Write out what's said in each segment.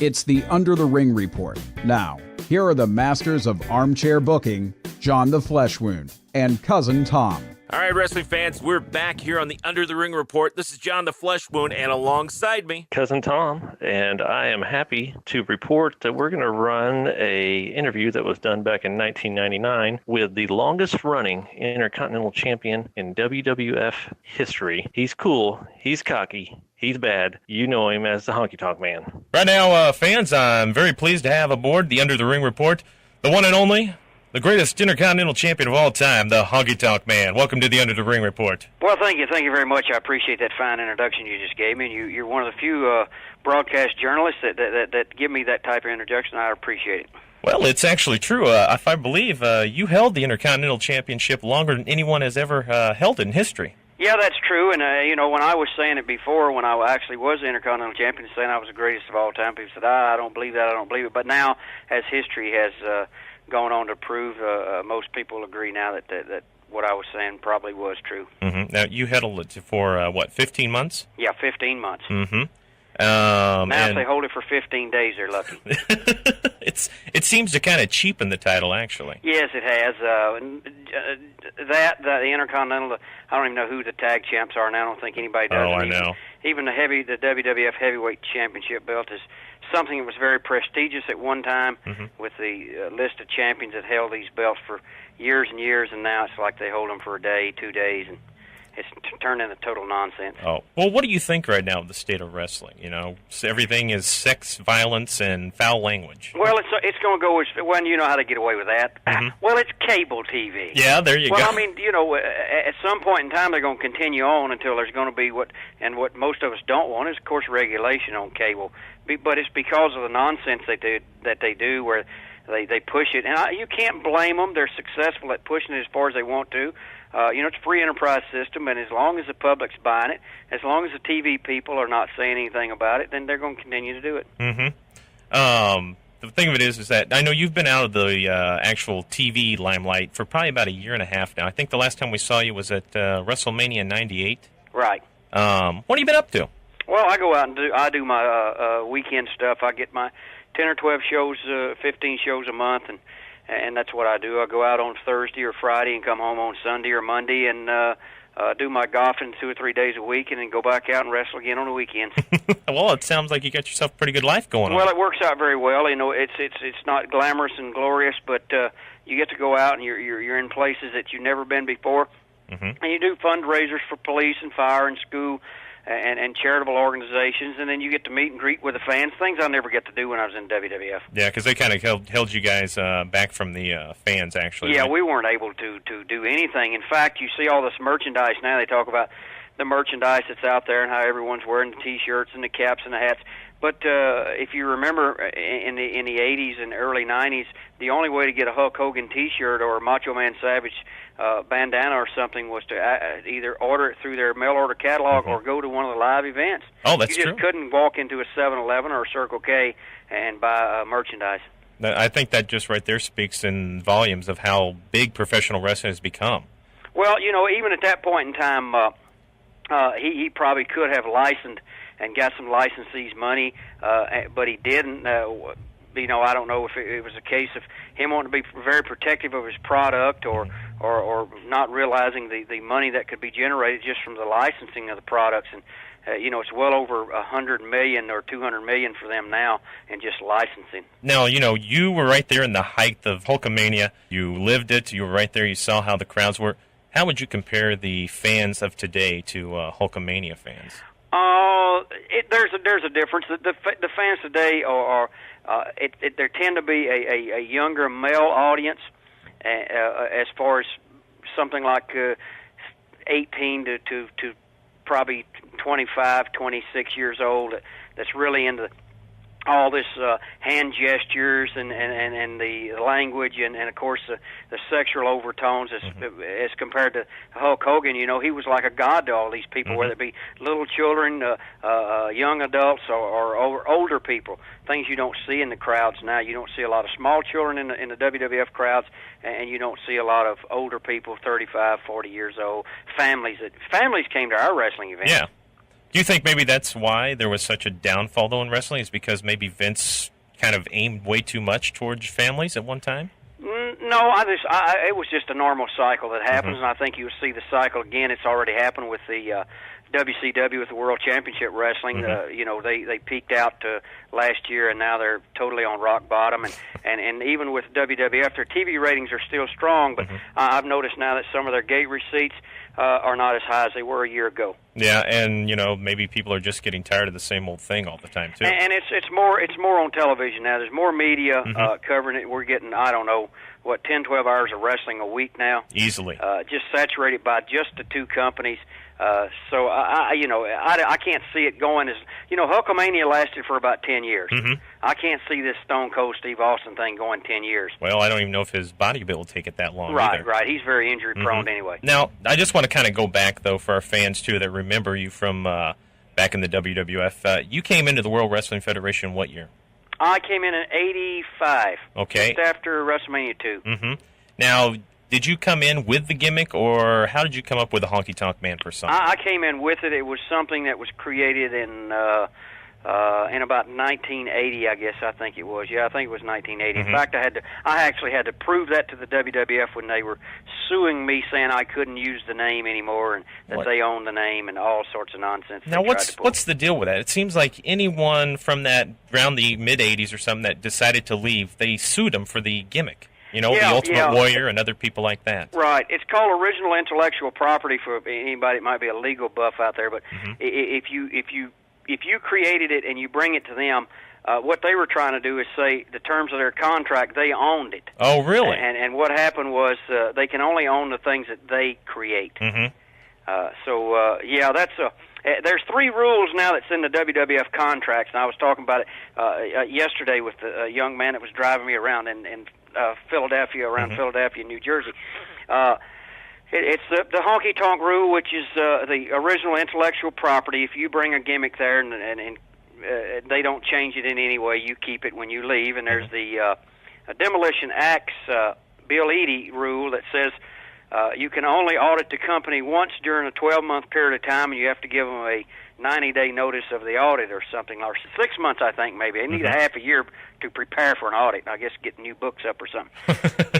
It's the Under the Ring Report. Now, here are the masters of armchair booking, John the Flesh Wound and Cousin Tom. All right, wrestling fans, we're back here on the Under the Ring Report. This is John the Flesh Wound, and alongside me, Cousin Tom, and I am happy to report that we're going to run a interview that was done back in 1999 with the longest-running Intercontinental Champion in WWF history. He's cool, he's cocky, he's bad. You know him as the Honky Tonk Man. Right now, fans, I'm very pleased to have aboard the Under the Ring Report, the one and only, the greatest Intercontinental Champion of all time, the Honky Tonk Man. Welcome to the Under the Ring Report. Well, thank you very much. I appreciate that fine introduction you just gave me. And you're one of the few broadcast journalists that give me that type of introduction. I appreciate it. Well, it's actually true. If I believe you held the Intercontinental Championship longer than anyone has ever held it in history. Yeah, that's true. And, when I was saying it before, when I actually was the Intercontinental Champion, saying I was the greatest of all time, people said, I don't believe that, I don't believe it. But now, as history has gone on to prove, most people agree now that what I was saying probably was true. Mm-hmm. Now, you held it for, 15 months? Yeah, 15 months. Mm-hmm. Now, if they hold it for 15 days, they're lucky. It seems to kind of cheapen the title, actually. Yes, it has. The Intercontinental, I don't even know who the tag champs are now. I don't think anybody does. Oh, I know. Even the WWF Heavyweight Championship belt is something that was very prestigious at one time, with the list of champions that held these belts for years and years, and now it's like they hold them for a day, 2 days, and it's turned into total nonsense. Oh, well, what do you think right now of the state of wrestling? You know, everything is sex, violence, and foul language. Well, it's going to go well, you know how to get away with that. Well, it's cable TV. Yeah, there you go. Well, I mean, at some point in time, they're going to continue on until there's going to be what most of us don't want is, of course, regulation on cable. But it's because of the nonsense that they do, where they push it, and you can't blame them. They're successful at pushing it as far as they want to. It's a free enterprise system, and as long as the public's buying it, as long as the TV people are not saying anything about it, then they're going to continue to do it. The thing of it is that I know you've been out of the actual TV limelight for probably about a year and a half now. I think the last time we saw you was at WrestleMania '98. Right. What have you been up to? Well, I go out and do my weekend stuff. I get my 10 or 12 shows, 15 shows a month, and that's what I do. I go out on Thursday or Friday and come home on Sunday or Monday and do my golfing 2 or 3 days a week, and then go back out and wrestle again on the weekends. Well, it sounds like you got yourself a pretty good life going on. Well, it works out very well. It's not glamorous and glorious, but you get to go out and you're in places that you've never been before, and you do fundraisers for police and fire and school and charitable organizations, and then you get to meet and greet with the fans, things I never get to do when I was in WWF. Yeah, because they kind of held you guys back from the fans, actually. Yeah, right? we weren't able to do anything. In fact, you see all this merchandise now. They talk about the merchandise that's out there and how everyone's wearing the T-shirts and the caps and the hats. But if you remember in the 80s and early 90s, the only way to get a Hulk Hogan T-shirt or a Macho Man Savage bandana or something was to either order it through their mail order catalog or go to one of the live events. Oh, that's true. You just couldn't walk into a 7-Eleven or a Circle K and buy merchandise. I think that just right there speaks in volumes of how big professional wrestling has become. Well, even at that point in time, he probably could have licensed and got some licensees' money, but he didn't. I don't know if it was a case of him wanting to be very protective of his product or not realizing the money that could be generated just from the licensing of the products. And, it's well over $100 million or $200 million for them now in just licensing. Now, you were right there in the height of Hulkamania. You lived it. You were right there. You saw how the crowds were. How would you compare the fans of today to Hulkamania fans? There's a difference. The fans today there tend to be a younger male audience, as far as something like 18 to probably 25, 26 years old. That's really into all this hand gestures and the language and of course the sexual overtones as compared to Hulk Hogan. He was like a god to all these people, whether it be little children, young adults, or older people. Things you don't see in the crowds now. You don't see a lot of small children in the WWF crowds, and you don't see a lot of older people, 35, 40 years old. Families came to our wrestling events. Yeah. Do you think maybe that's why there was such a downfall, though, in wrestling? Is because maybe Vince kind of aimed way too much towards families at one time? No, it was just a normal cycle that happens, and I think you'll see the cycle again. It's already happened with the WCW with the World Championship Wrestling. They peaked out last year, and now they're totally on rock bottom. And even with WWF, their TV ratings are still strong, but I've noticed now that some of their gate receipts are not as high as they were a year ago. Yeah, and maybe people are just getting tired of the same old thing all the time too. And it's more on television now. There's more media covering it. We're getting 10, 12 hours of wrestling a week now. Easily. Just saturated by just the two companies. So I can't see it going as Hulkamania lasted for about 10 years. I can't see this Stone Cold Steve Austin thing going 10 years. Well, I don't even know if his body build will take it that long. Right, either. right. He's very injury prone anyway. Now, I just want to kind of go back though for our fans too that remember you from back in the WWF. You came into the World Wrestling Federation what year? I came in '85. Okay. Just after WrestleMania 2. Now, did you come in with the gimmick, or how did you come up with the Honky Tonk Man persona? I came in with it. It was something that was created in about 1980, I guess. I think it was. Yeah, I think it was 1980. In fact, I actually had to prove that to the WWF when they were suing me, saying I couldn't use the name anymore and that they owned the name and all sorts of nonsense. Now, what's the deal with that? It seems like anyone from that around the mid '80s or something that decided to leave, they sued them for the gimmick. The Ultimate Warrior and other people like that. Right. It's called original intellectual property for anybody that might be a legal buff out there. But if you created it and you bring it to them, what they were trying to do is say the terms of their contract, they owned it. Oh, really? And what happened was they can only own the things that they create. That's there's 3 rules now that's in the WWF contracts, and I was talking about it yesterday with a young man that was driving me around in Philadelphia, Philadelphia, New Jersey. It's the honky tonk rule, which is the original intellectual property. If you bring a gimmick there and they don't change it in any way, you keep it when you leave. And there's the Demolition Act's Bill Eadie rule that says you can only audit the company once during a 12-month period of time, and you have to give them a 90-day notice of the audit or something, or 6 months, I think, maybe. They need a half a year to prepare for an audit, I guess get new books up or something.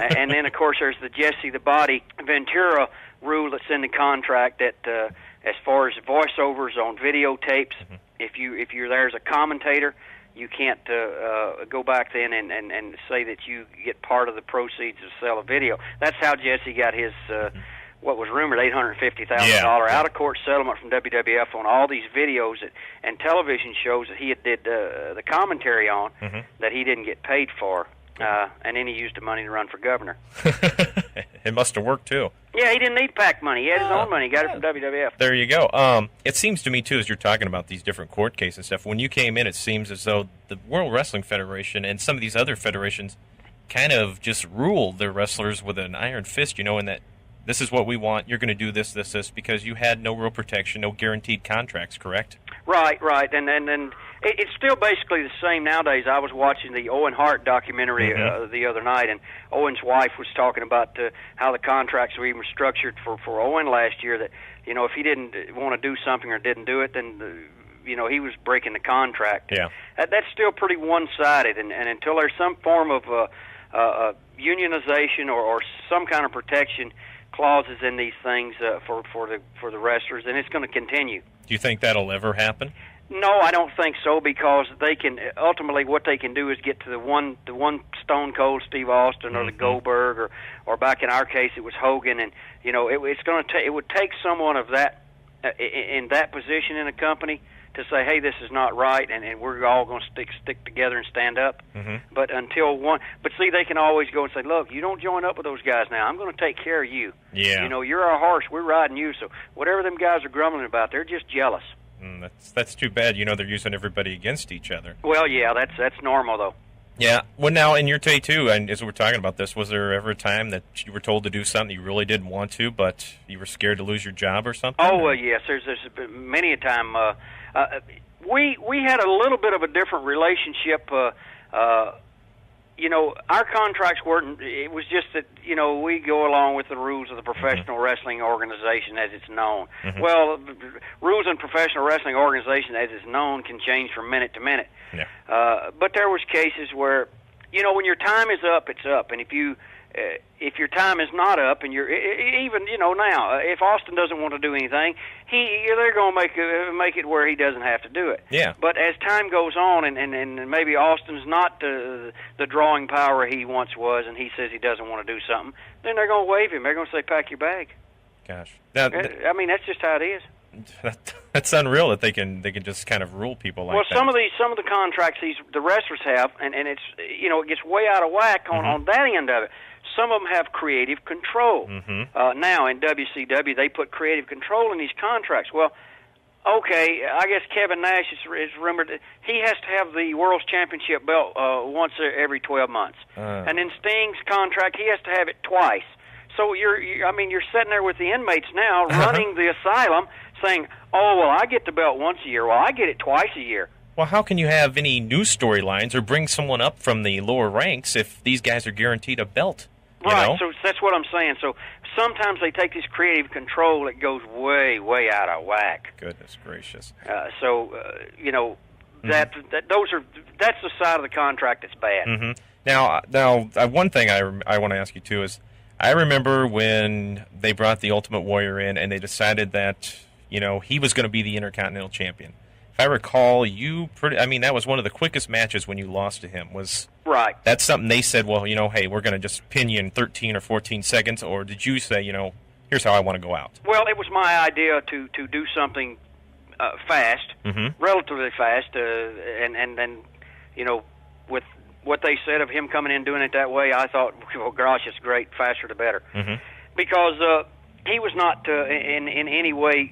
And then, of course, there's the Jesse the Body Ventura rule that's in the contract that as far as voiceovers on videotapes, if you're there as a commentator, you can't go back then and say that you get part of the proceeds to sell a video. That's how Jesse got his what was rumored $850,000 out-of-court settlement from WWF on all these videos and television shows that he did the commentary on that he didn't get paid for. And then he used the money to run for governor. It must have worked, too. Yeah, he didn't need PAC money. He had his own money. He got it from WWF. There you go. It seems to me, too, as you're talking about these different court cases and stuff, when you came in, it seems as though the World Wrestling Federation and some of these other federations kind of just ruled their wrestlers with an iron fist, in that this is what we want, you're going to do this, because you had no real protection, no guaranteed contracts, correct? Right. And it's still basically the same nowadays. I was watching the Owen Hart documentary the other night, and Owen's wife was talking about how the contracts were even structured for Owen last year, that, if he didn't want to do something or didn't do it, then, he was breaking the contract. Yeah. That's still pretty one-sided, and until there's some form of unionization or some kind of protection clauses in these things for the wrestlers, and it's going to continue. Do you think that'll ever happen? No, I don't think so, because they can ultimately what they can do is get to the one Stone Cold Steve Austin or the Goldberg or back in our case it was Hogan, and it's going to it would take someone of that in that position in a company to say, hey, this is not right, and we're all going to stick together and stand up. But but see, they can always go and say, look, you don't join up with those guys now. I'm going to take care of you. Yeah. You're our horse. We're riding you. So whatever them guys are grumbling about, they're just jealous. That's too bad. They're using everybody against each other. Well, yeah, that's normal though. Yeah. Well, now in your day too, and as we're talking about this, was there ever a time that you were told to do something you really didn't want to, but you were scared to lose your job or something? Oh, well, yes. There's been many a time. We had a little bit of a different relationship. our contracts weren't. It was just that we go along with the rules of the Professional Wrestling Organization as it's known. Well, rules in Professional Wrestling Organization as it's known can change from minute to minute. Yeah. But there was cases where, when your time is up, it's up, and if your time is not up, and you're even now, if Austin doesn't want to do anything, they're going to make it where he doesn't have to do it. Yeah. But as time goes on, and maybe Austin's not the drawing power he once was, and he says he doesn't want to do something, then they're going to waive him. They're going to say, "Pack your bag." Gosh. I mean, that's just how it is. That's unreal that they can just kind of rule people like that. Well, some of the contracts the wrestlers have, and it's it gets way out of whack on that end of it. Some of them have creative control. Now in WCW, they put creative control in these contracts. Well, okay, I guess Kevin Nash is rumored that he has to have the World's Championship belt once every 12 months, and in Sting's contract, he has to have it twice. So you're sitting there with the inmates now running the asylum, saying, "Oh, well, I get the belt once a year. Well, I get it twice a year." Well, how can you have any new storylines or bring someone up from the lower ranks if these guys are guaranteed a belt? Right, so that's what I'm saying. So sometimes they take this creative control that goes way, way out of whack. Goodness gracious. That's the side of the contract that's bad. Now, one thing I want to ask you too is, I remember when they brought the Ultimate Warrior in and they decided that he was going to be the Intercontinental Champion. If I recall, that was one of the quickest matches when you lost to him. Right. That's something they said, well, hey, we're going to just pin you in 13 or 14 seconds, or did you say, here's how I want to go out? Well, it was my idea to do something fast, relatively fast, and then, with what they said of him coming in doing it that way, I thought, well, gosh, it's great, faster the better. Because he was not in any way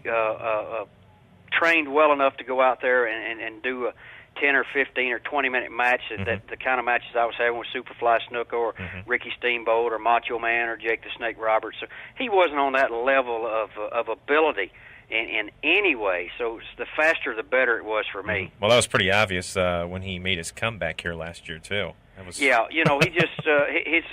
trained well enough to go out there and do a 10 or 15 or 20-minute match, that the kind of matches I was having with Superfly Snuka or Ricky Steamboat or Macho Man or Jake the Snake Roberts. So he wasn't on that level of ability in any way. So the faster the better it was for me. Well, that was pretty obvious when he made his comeback here last year too. Yeah, he just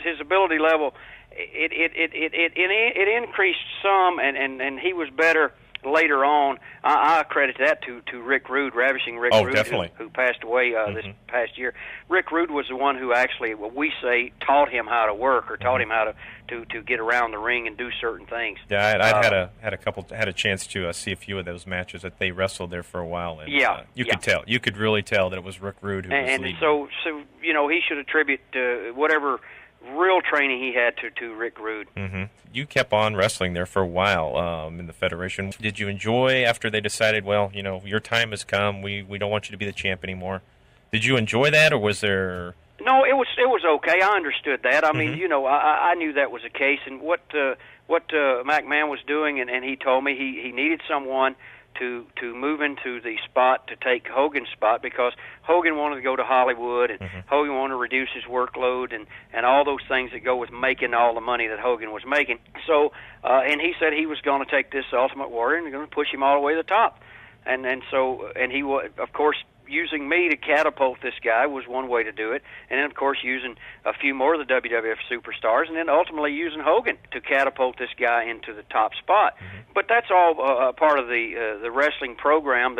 his ability level it increased some, and he was better later on. I credit that to Rick Rude, Ravishing Rick Rude, definitely. Who passed away this past year. Rick Rude was the one who actually, what we say, taught him how to work, or taught him how to get around the ring and do certain things. Yeah, I had a chance to see a few of those matches that they wrestled there for a while, and you could really tell that it was Rick Rude who was leading. And so he should attribute whatever real training he had to Rick Rude. You kept on wrestling there for a while in the Federation. Did you enjoy, after they decided, well, your time has come, we don't want you to be the champ anymore? Did you enjoy that, or was there... No, it was okay. I understood that. I mean, I knew that was the case, and what McMahon was doing, and he told me he needed someone to move into the spot to take Hogan's spot, because Hogan wanted to go to Hollywood, and Hogan wanted to reduce his workload, and all those things that go with making all the money that Hogan was making. So, and he said he was going to take this Ultimate Warrior and going to push him all the way to the top. And he was, of course, using me to catapult this guy was one way to do it, and then of course using a few more of the WWF superstars, and then ultimately using Hogan to catapult this guy into the top spot. But that's all part of the wrestling program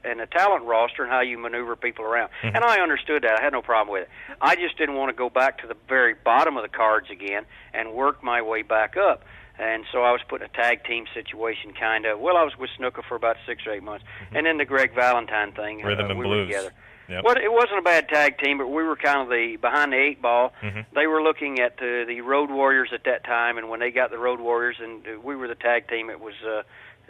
and the talent roster and how you maneuver people around. And I understood that. I had no problem with it. I just didn't want to go back to the very bottom of the cards again and work my way back up. And so I was put in a tag team situation, kind of. Well, I was with Snuka for about 6 or 8 months. And then the Greg Valentine thing. Rhythm and we Blues. Were together. Yep. Well, it wasn't a bad tag team, but we were kind of the behind the 8 ball. They were looking at the Road Warriors at that time, and when they got the Road Warriors, and we were the tag team, it was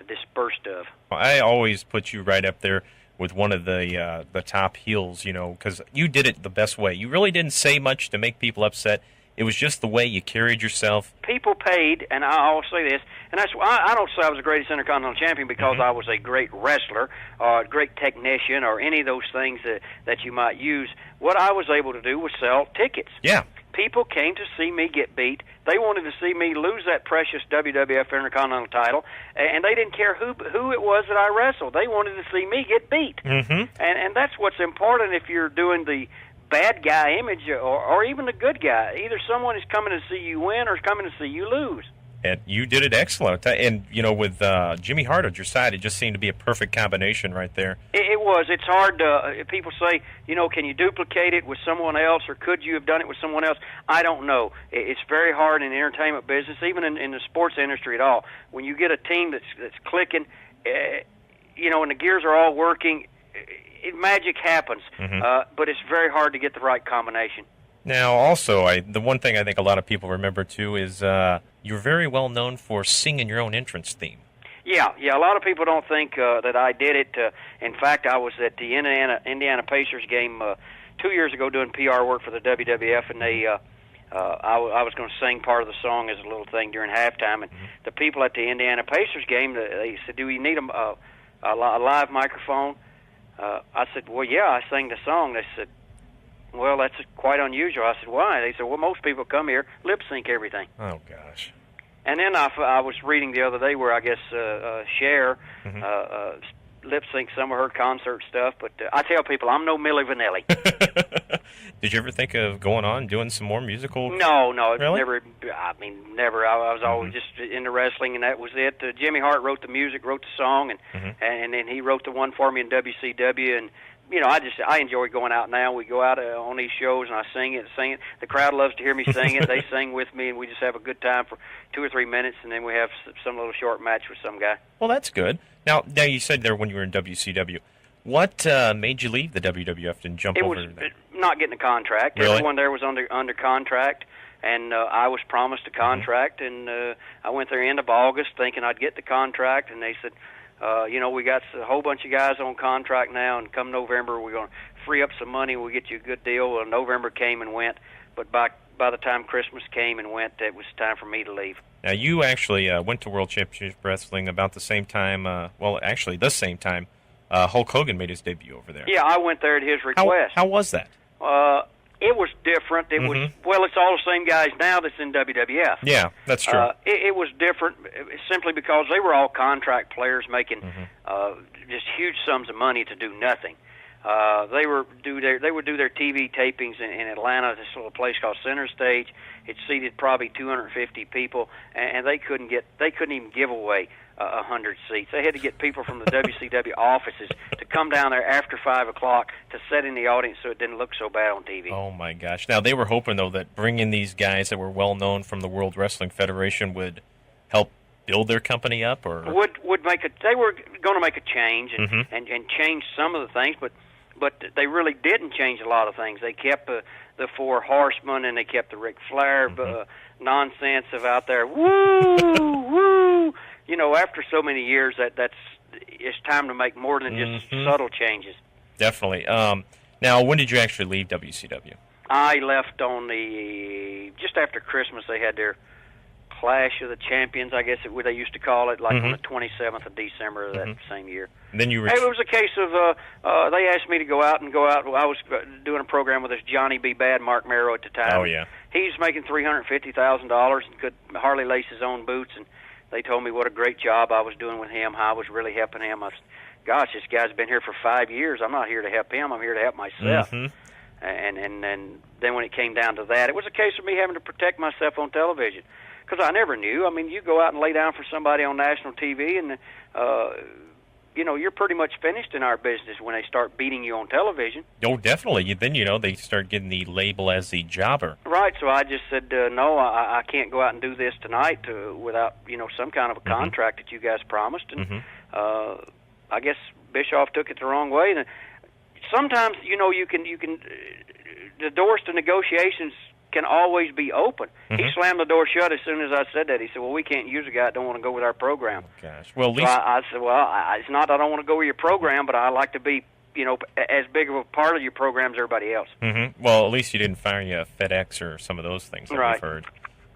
dispersed of. Well, I always put you right up there with one of the top heels, because you did it the best way. You really didn't say much to make people upset. It was just the way you carried yourself. People paid, and I'll say this, and that's why I don't say I was the greatest Intercontinental Champion because I was a great wrestler or a great technician or any of those things that you might use. What I was able to do was sell tickets. Yeah. People came to see me get beat. They wanted to see me lose that precious WWF Intercontinental title, and they didn't care who it was that I wrestled. They wanted to see me get beat. And that's what's important if you're doing the bad guy image or even the good guy. Either someone is coming to see you win or is coming to see you lose. And you did it excellent. And, with Jimmy Hart at your side, it just seemed to be a perfect combination right there. It was. It's hard to, people say, can you duplicate it with someone else, or could you have done it with someone else? I don't know. It's very hard in the entertainment business, even in the sports industry at all. When you get a team that's clicking, and the gears are all working, magic happens. But it's very hard to get the right combination. Now, also, the one thing I think a lot of people remember, too, is you're very well known for singing your own entrance theme. Yeah. A lot of people don't think that I did it. In fact, I was at the Indiana Pacers game 2 years ago doing PR work for the WWF, and I was going to sing part of the song as a little thing during halftime. And the people at the Indiana Pacers game, they said, "Do you need a live microphone?" I said, "Well, yeah, I sang the song." They said, "Well, that's quite unusual." I said, "Why?" They said, "Well, most people come here, lip sync everything." Oh, gosh. And then I was reading the other day where I guess Cher lip sync some of her concert stuff. But I tell people, I'm no Milli Vanilli. Did you ever think of going on doing some more musical? No, Really? never. I mean, never. I was always just into wrestling, and that was it. Jimmy Hart wrote the music, wrote the song, and then he wrote the one for me in WCW, and. I enjoy going out now. We go out on these shows, and I sing it. The crowd loves to hear me sing it. They sing with me, and we just have a good time for 2 or 3 minutes, and then we have some little short match with some guy. Well, that's good. Now you said there when you were in WCW. What made you leave the WWF and jump over there? It was not getting a contract. Really? Everyone there was under contract, and I was promised a contract, and I went there end of August thinking I'd get the contract, and they said, we got a whole bunch of guys on contract now, and come November we're going to free up some money. We'll get you a good deal. Well, November came and went, but by the time Christmas came and went, it was time for me to leave. Now, you actually went to World Championship Wrestling about the same time, the same time Hulk Hogan made his debut over there. Yeah, I went there at his request. How was that? It was different. It was it's all the same guys now that's in WWF. Yeah, that's true. It was different simply because they were all contract players making just huge sums of money to do nothing. They would do their TV tapings in Atlanta, this little place called Center Stage. It seated probably 250 people, and they couldn't even give away 100 seats. They had to get people from the WCW offices to come down there after 5 o'clock to sit in the audience so it didn't look so bad on TV. Oh my gosh! Now they were hoping though that bringing these guys that were well known from the World Wrestling Federation would help build their company up, or would make it. They were going to make a change and change some of the things, but they really didn't change a lot of things. They kept the Four Horsemen, and they kept the Ric Flair nonsense of out there, woo. After so many years, it's time to make more than just subtle changes. Definitely. Now, when did you actually leave WCW? I left on just after Christmas. They had their Clash of the Champions, I guess they used to call it, on the 27th of December of that same year. And then you it was a case of they asked me to go out. I was doing a program with this Johnny B. Bad, Mark Merrow at the time. Oh, yeah. He's making $350,000 and could hardly lace his own boots, and they told me what a great job I was doing with him, how I was really helping him. I said, gosh, this guy's been here for 5 years. I'm not here to help him. I'm here to help myself. And then when it came down to that, it was a case of me having to protect myself on television. Because I never knew. I mean, you go out and lay down for somebody on national TV, and you're pretty much finished in our business when they start beating you on television. Oh, definitely. Then they start getting the label as the jobber. Right. So I just said, no, I can't go out and do this tonight without some kind of a contract that you guys promised. And I guess Bischoff took it the wrong way. And sometimes you can the doors to negotiations can always be open. He slammed the door shut as soon as I said that. He said, well, we can't use a guy that don't want to go with our program. Oh, gosh. Well, at least... So I said, well, it's not that I don't want to go with your program, but I like to be, as big of a part of your program as everybody else. Well, at least you didn't fire you FedEx or some of those things that we've heard.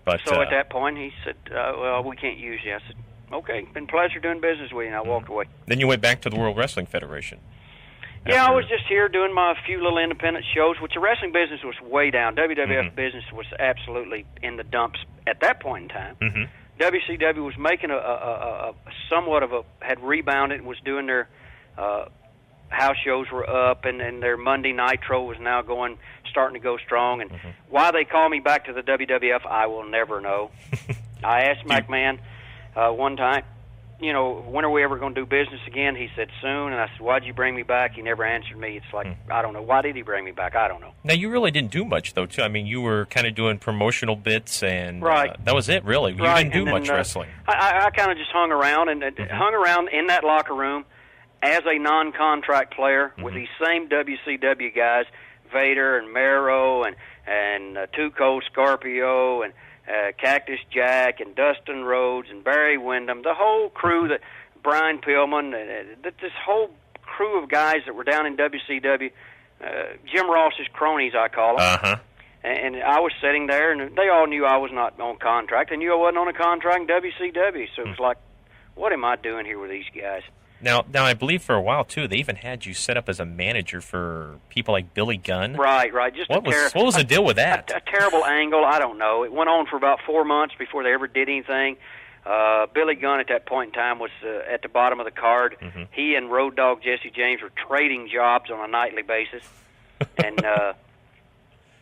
But, so at that point, he said, well, we can't use you. I said, okay, been a pleasure doing business with you, and I walked away. Then you went back to the World Wrestling Federation. Yeah, I was just here doing my few little independent shows, which the wrestling business was way down. WWF business was absolutely in the dumps at that point in time. WCW was making a somewhat of had rebounded and was doing their house shows were up, and their Monday Nitro was now starting to go strong. And why they call me back to the WWF, I will never know. I asked McMahon one time, when are we ever going to do business again? He said, soon. And I said, why'd you bring me back? He never answered me. It's like, I don't know. Why did he bring me back? I don't know. Now, you really didn't do much, though, too. I mean, you were kind of doing promotional bits, and right. That was it, really. You didn't do much wrestling. I kind of just hung around, and hung around in that locker room as a non-contract player with these same WCW guys, Vader and Mero and Tuco Scorpio and Cactus Jack and Dustin Rhodes and Barry Windham, the whole crew, that Brian Pillman, this whole crew of guys that were down in WCW, Jim Ross's cronies, I call them. And I was sitting there, and they all knew I was not on contract. They knew I wasn't on a contract in WCW, so it was like, what am I doing here with these guys? Now, I believe for a while, too, they even had you set up as a manager for people like Billy Gunn. Right. Just what was the deal with that? A terrible angle. I don't know. It went on for about 4 months before they ever did anything. Billy Gunn at that point in time was at the bottom of the card. He and Road Dogg Jesse James were trading jobs on a nightly basis, and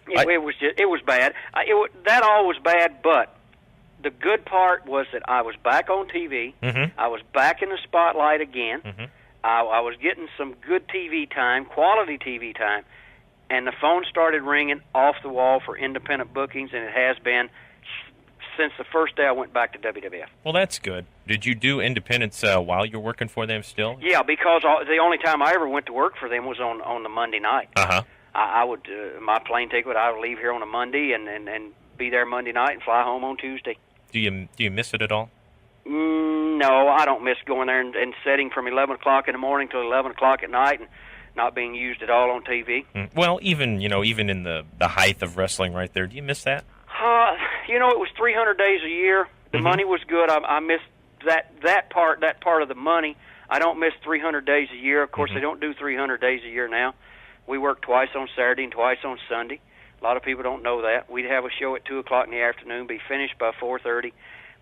it was bad. That all was bad, but the good part was that I was back on TV. I was back in the spotlight again. I was getting some good TV time, quality TV time, and the phone started ringing off the wall for independent bookings, and it has been since the first day I went back to WWF. Well, that's good. Did you do independents while you're working for them still? Yeah, because the only time I ever went to work for them was on the Monday night. I would my plane ticket. I would leave here on a Monday and be there Monday night and fly home on Tuesday. Do you miss it at all? No, I don't miss going there and sitting from 11 o'clock in the morning till 11 o'clock at night and not being used at all on TV. Well, even in the height of wrestling right there, do you miss that? It was 300 days a year. The money was good. I missed that part of the money. I don't miss 300 days a year. Of course, they don't do 300 days a year now. We work twice on Saturday and twice on Sunday. A lot of people don't know that. We'd have a show at 2 o'clock in the afternoon, be finished by 4:30.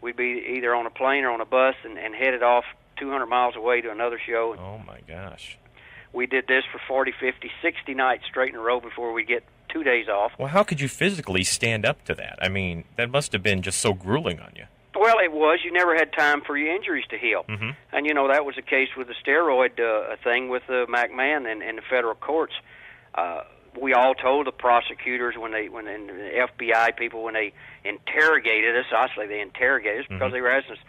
We'd be either on a plane or on a bus and headed off 200 miles away to another show. Oh, my gosh. We did this for 40, 50, 60 nights straight in a row before we get 2 days off. Well, how could you physically stand up to that? I mean, that must have been just so grueling on you. Well, it was. You never had time for your injuries to heal. And, that was the case with the steroid thing with McMahon and the federal courts. We all told the prosecutors and the FBI people when they interrogated us, obviously they interrogated us because they were asking us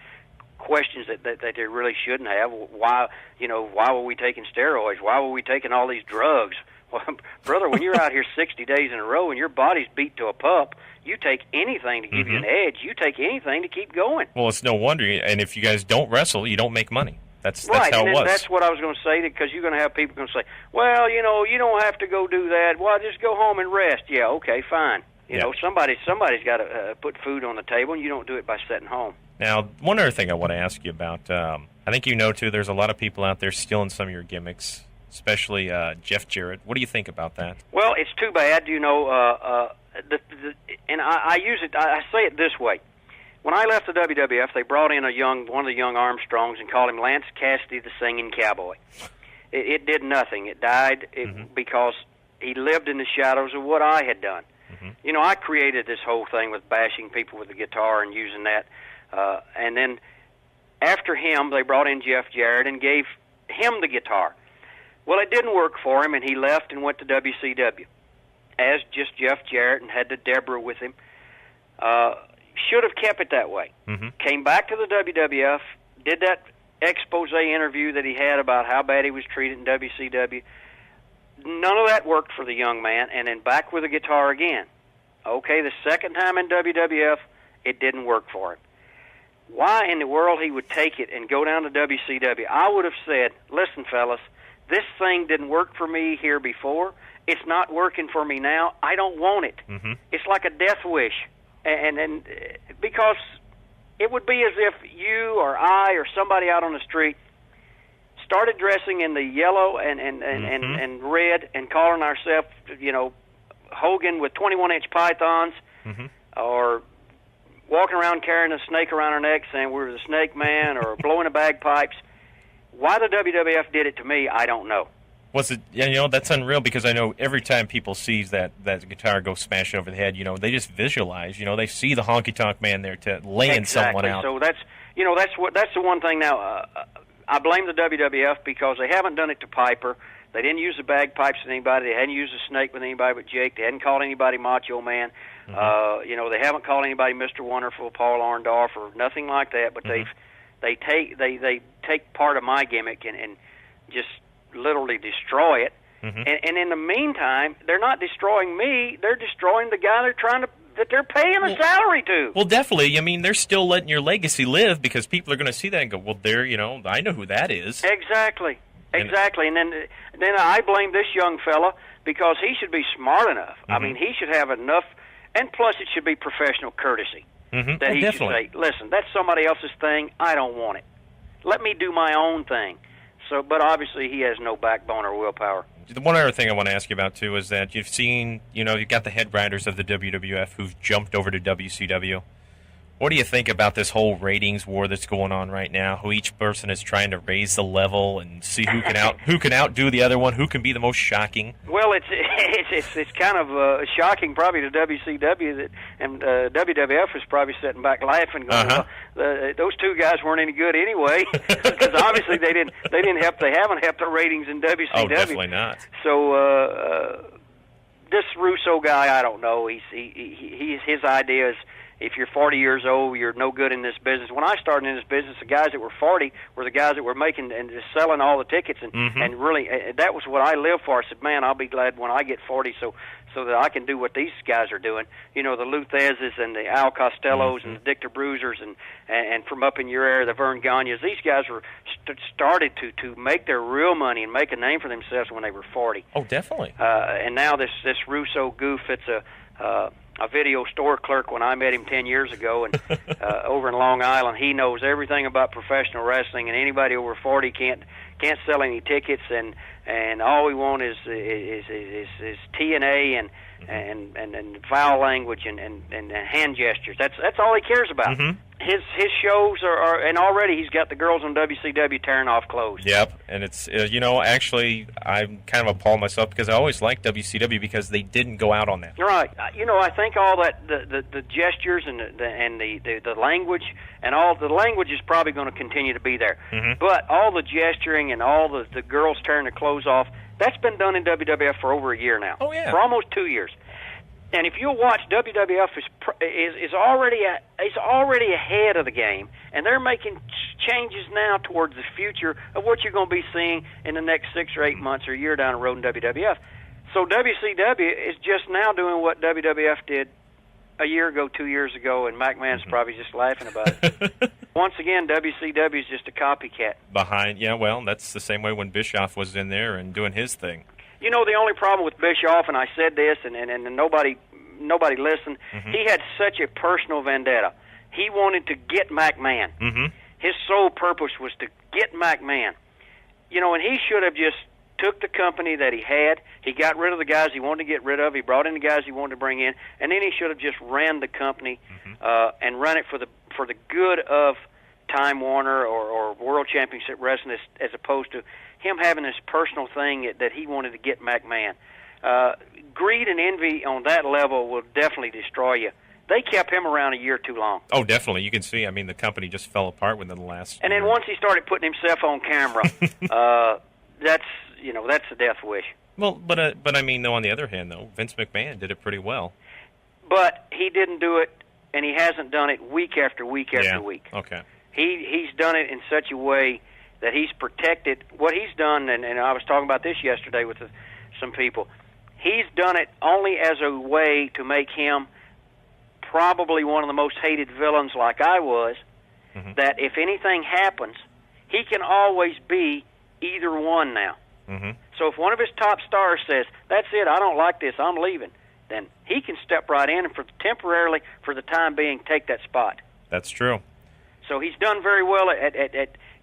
questions that they really shouldn't have. Why were we taking steroids? Why were we taking all these drugs? Well, brother, when you're out here 60 days in a row and your body's beat to a pulp, you take anything to give you an edge. You take anything to keep going. Well, it's no wonder. And if you guys don't wrestle, you don't make money. That's right, how it was. That's what I was going to say, because you're going to have people going to say, well, you don't have to go do that. Well, just go home and rest. Yeah, okay, fine. You know, somebody's got to put food on the table, and you don't do it by sitting home. Now, one other thing I want to ask you about, I think too, there's a lot of people out there stealing some of your gimmicks, especially Jeff Jarrett. What do you think about that? Well, it's too bad, and I use it, I say it this way. When I left the WWF, they brought in one of the young Armstrongs and called him Lance Cassidy, the Singing Cowboy. It did nothing. It died because he lived in the shadows of what I had done. I created this whole thing with bashing people with the guitar and using that. And then after him, they brought in Jeff Jarrett and gave him the guitar. Well, it didn't work for him, and he left and went to WCW as just Jeff Jarrett and had the Deborah with him. Should have kept it that way. Came back to the WWF, did that expose interview that he had about how bad he was treated in WCW. None of that worked for the young man, and then back with the guitar again. Okay, the second time in WWF, it didn't work for him. Why in the world he would take it and go down to WCW? I would have said, listen, fellas, this thing didn't work for me here before. It's not working for me now. I don't want it. It's like a death wish. And because it would be as if you or I or somebody out on the street started dressing in the yellow and red and calling ourselves, Hogan with 21-inch pythons, or walking around carrying a snake around our neck saying we're the Snake Man, or blowing the bagpipes. Why the WWF did it to me, I don't know. Was it? You know, that's unreal because I know every time people see that guitar go smashing over the head, you know, they just visualize. You know, they see the Honky Tonk Man there to laying someone out. So that's the one thing. Now, I blame the WWF because they haven't done it to Piper. They didn't use the bagpipes with anybody. They hadn't used the snake with anybody but Jake. They hadn't called anybody Macho Man. You know, they haven't called anybody Mr. Wonderful, Paul Orndorff, or nothing like that. But they take part of my gimmick and just literally destroy it. And in the meantime, they're not destroying me. They're destroying the guy that they're paying a salary to. Well, definitely. I mean, they're still letting your legacy live because people are going to see that and go, well, you know, I know who that is. Exactly. And then I blame this young fella because he should be smart enough. I mean, he should have enough, and plus it should be professional courtesy. That he should say, listen, that's somebody else's thing. I don't want it. Let me do my own thing. So, but obviously he has no backbone or willpower. The one other thing I want to ask you about, too, is that you've seen, you know, you've got the head writers of the WWF who've jumped over to WCW. What do you think about this whole ratings war that's going on right now? Who each person is trying to raise the level and see who can outdo the other one, who can be the most shocking? Well, it's kind of shocking, probably to WCW and WWF is probably sitting back laughing, going, well, those two guys weren't any good anyway, because obviously they haven't helped the ratings in WCW. Oh, definitely not. So this Russo guy, I don't know. His idea is, if you're 40 years old, you're no good in this business. When I started in this business, the guys that were 40 were the guys that were making and just selling all the tickets, and really that was what I lived for. I said, man, I'll be glad when I get 40 so that I can do what these guys are doing. You know, the Luthezes and the Al Costellos and the Victor Bruisers and from up in your area, the Vern Gagnes. These guys were started to make their real money and make a name for themselves when they were 40. Oh, definitely. And now this Russo goof, it's a video store clerk when I met him 10 years ago, and over in Long Island, he knows everything about professional wrestling, and anybody over 40 can't sell any tickets, and all we want is TNA and foul language and hand gestures. That's all he cares about. His shows are and already he's got the girls on WCW tearing off clothes. Yep, and it's you know, actually I'm kind of appalled myself because I always liked WCW because they didn't go out on that. You're right. You know, I think all that the gestures and the language and all the language is probably going to continue to be there. But all the gesturing and all the girls tearing their clothes off, that's been done in WWF for over a year now. Oh yeah, for almost 2 years. And if you'll watch, WWF is already ahead of the game, and they're making changes now towards the future of what you're going to be seeing in the next 6 or 8 months or a year down the road in WWF. So WCW is just now doing what WWF did a year ago, 2 years ago, and McMahon's probably just laughing about it. Once again, WCW is just a copycat. Yeah, well, that's the same way when Bischoff was in there and doing his thing. You know, the only problem with Bischoff, and I said this, and nobody listened, he had such a personal vendetta. He wanted to get McMahon. His sole purpose was to get McMahon. You know, and he should have just took the company that he had. He got rid of the guys he wanted to get rid of. He brought in the guys he wanted to bring in, and then he should have just ran the company and run it for the good of Time Warner or World Championship Wrestling, as opposed to him having this personal thing that he wanted to get McMahon. Greed and envy on that level will definitely destroy you. They kept him around a year too long. Oh, definitely. You can see, I mean, the company just fell apart within the last And year. then once he started putting himself on camera, that's a death wish. Well, but I mean, though, on the other hand, though, Vince McMahon did it pretty well. But he didn't do it, and he hasn't done it week after week after week. Okay. He's done it in such a way that he's protected what he's done, and I was talking about this yesterday with some people. He's done it only as a way to make him probably one of the most hated villains like I was, that if anything happens, he can always be either one now. So if one of his top stars says, that's it, I don't like this, I'm leaving, then he can step right in and temporarily, for the time being, take that spot. That's true. So he's done very well at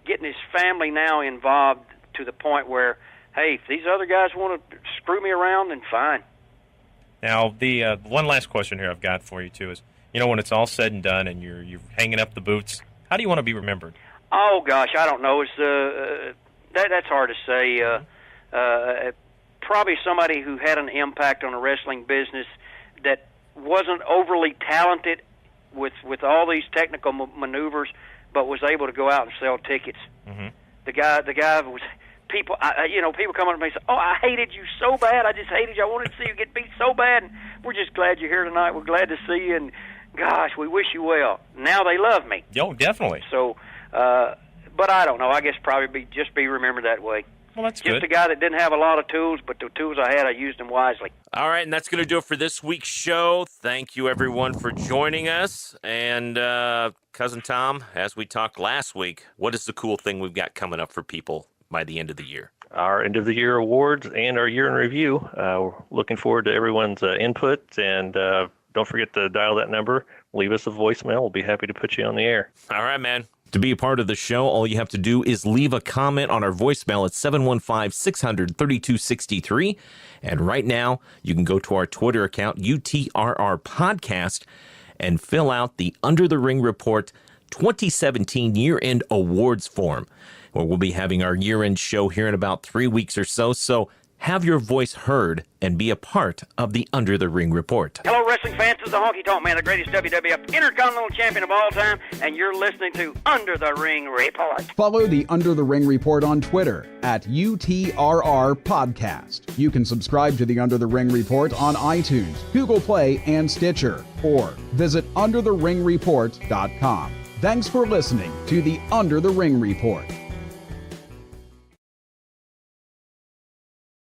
getting his family now involved to the point where, hey, if these other guys want to screw me around, then fine. Now, the one last question here I've got for you, too, is, you know, when it's all said and done and you're hanging up the boots, how do you want to be remembered? Oh, gosh, I don't know. It's that's hard to say. probably somebody who had an impact on the wrestling business that wasn't overly talented with all these technical maneuvers, but was able to go out and sell tickets. Mm-hmm. The guy was people. People come up to me and say, "Oh, I hated you so bad. I just hated you. I wanted to see you get beat so bad. And we're just glad you're here tonight. We're glad to see you. And gosh, we wish you well." Now they love me. Oh, definitely. So, but I don't know. I guess probably be remembered that way. Well, that's Just good. a guy that didn't have a lot of tools, but the tools I had, I used them wisely. All right, and that's going to do it for this week's show. Thank you, everyone, for joining us. And Cousin Tom, as we talked last week, what is the cool thing we've got coming up for people by the end of the year? Our end of the year awards and our year in review. We're looking forward to everyone's input, and don't forget to dial that number. Leave us a voicemail. We'll be happy to put you on the air. All right, man. To be a part of the show, all you have to do is leave a comment on our voicemail at 715-600-3263. And right now, you can go to our Twitter account, UTRR Podcast, and fill out the Under the Ring Report 2017 Year-End Awards form, where we'll be having our year-end show here in about 3 weeks or so. So have your voice heard and be a part of the Under the Ring Report. Hello, wrestling fans. This is the Honky Tonk Man, the greatest WWF Intercontinental Champion of all time, and you're listening to Under the Ring Report. Follow the Under the Ring Report on Twitter at UTRR Podcast. You can subscribe to the Under the Ring Report on iTunes, Google Play, and Stitcher, or visit undertheringreport.com. Thanks for listening to the Under the Ring Report.